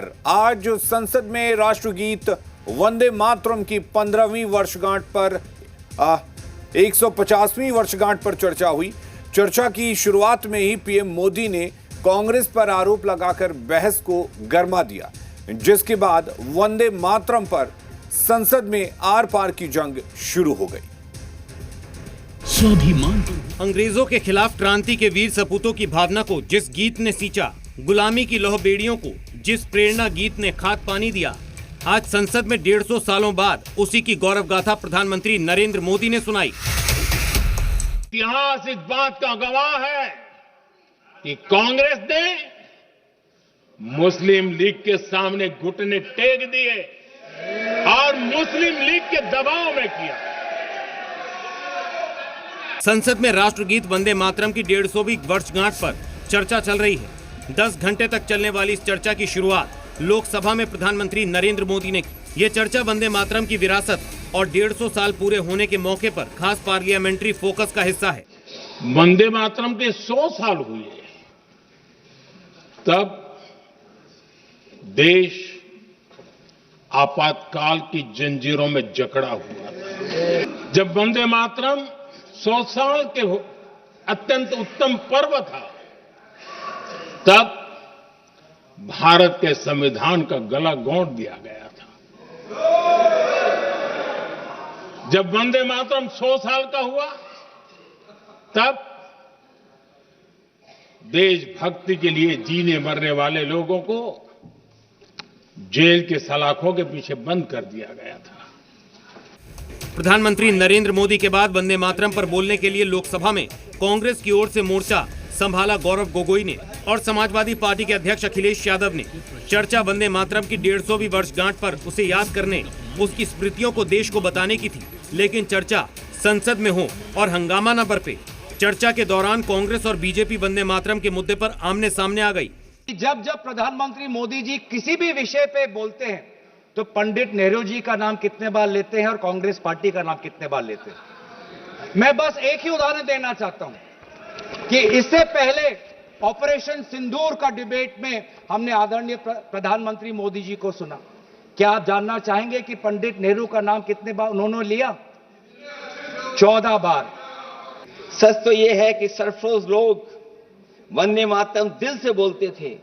लेकर आज संसद में राष्ट्रगीत वंदे मातरम की 15वीं वर्षगांठ पर 150वीं वर्षगांठ पर चर्चा हुई। चर्चा की शुरुआत में ही पीएम मोदी ने कांग्रेस पर आरोप लगाकर बहस को गरमा दिया, जिसके बाद वंदे मातरम पर संसद में आर पार की जंग शुरू हो गई। स्वाभिमान अंग्रेजों के खिलाफ क्रांति के वीर सपूतों की भावना को जिस गीत ने सींचा, गुलामी की लौह बेड़ियों को जिस प्रेरणा गीत ने खाद पानी दिया, आज संसद में 150 सालों बाद उसी की गौरव गाथा प्रधानमंत्री नरेंद्र मोदी ने सुनाई। इतिहास इस बात का गवाह है कि कांग्रेस ने मुस्लिम लीग के सामने घुटने टेक दिए और मुस्लिम लीग के दबाव में किया। संसद में राष्ट्रगीत वंदे मातरम की 150वीं वर्षगांठ पर चर्चा चल रही है। 10 घंटे तक चलने वाली इस चर्चा की शुरुआत लोकसभा में प्रधानमंत्री नरेंद्र मोदी ने की। ये चर्चा वंदे मातरम की विरासत और 150 साल पूरे होने के मौके पर खास पार्लियामेंट्री फोकस का हिस्सा है। वंदे मातरम के 100 साल हुए तब देश आपातकाल की जंजीरों में जकड़ा हुआ था। जब वंदे मातरम 100 साल के अत्यंत उत्तम पर्व था, तब भारत के संविधान का गला घोंट दिया गया था। जब वंदे मातरम 100 साल का हुआ, तब देशभक्ति के लिए जीने मरने वाले लोगों को जेल के सलाखों के पीछे बंद कर दिया गया था। प्रधानमंत्री नरेंद्र मोदी के बाद वंदे मातरम पर बोलने के लिए लोकसभा में कांग्रेस की ओर से मोर्चा संभाला गौरव गोगोई ने और समाजवादी पार्टी के अध्यक्ष अखिलेश यादव ने। चर्चा वंदे मातरम की 150वीं वर्षगांठ पर उसे याद करने, उसकी स्मृतियों को देश को बताने की थी, लेकिन चर्चा संसद में हो और हंगामा न बरपे। चर्चा के दौरान कांग्रेस और बीजेपी वंदे मातरम के मुद्दे पर आमने सामने आ गई। जब प्रधानमंत्री मोदी जी किसी भी विषय पे बोलते हैं तो पंडित नेहरू जी का नाम कितने बार लेते हैं और कांग्रेस पार्टी का नाम कितने बार लेते हैं। मैं बस एक ही उदाहरण देना चाहता हूं कि इससे पहले ऑपरेशन सिंदूर का डिबेट में हमने आदरणीय प्रधानमंत्री मोदी जी को सुना। क्या आप जानना चाहेंगे कि पंडित नेहरू का नाम कितने बार उन्होंने लिया? 14 बार। सच तो यह है कि सरफरोश लोग वंदे मातरम दिल से बोलते थे।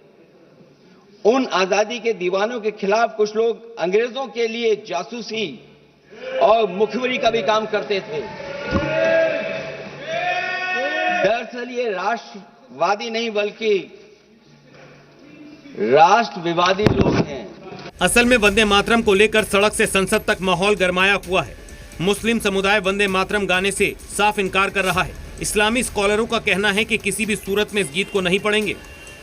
उन आजादी के दीवानों के खिलाफ कुछ लोग अंग्रेजों के लिए जासूसी और मुखबिरी का भी काम करते थे। दरअसल ये राष्ट्रवादी नहीं बल्कि राष्ट्र विवादी लोग हैं। असल में वंदे मातरम को लेकर सड़क से संसद तक माहौल गरमाया हुआ है। मुस्लिम समुदाय वंदे मातरम गाने से साफ इनकार कर रहा है। इस्लामी स्कॉलरों का कहना है कि किसी भी सूरत में इस गीत को नहीं पढ़ेंगे,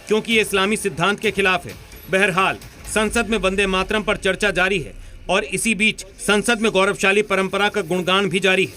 क्योंकि ये इस्लामी सिद्धांत के खिलाफ है। बहरहाल संसद में वंदे मातरम पर चर्चा जारी है और इसी बीच संसद में गौरवशाली परंपरा का गुणगान भी जारी है।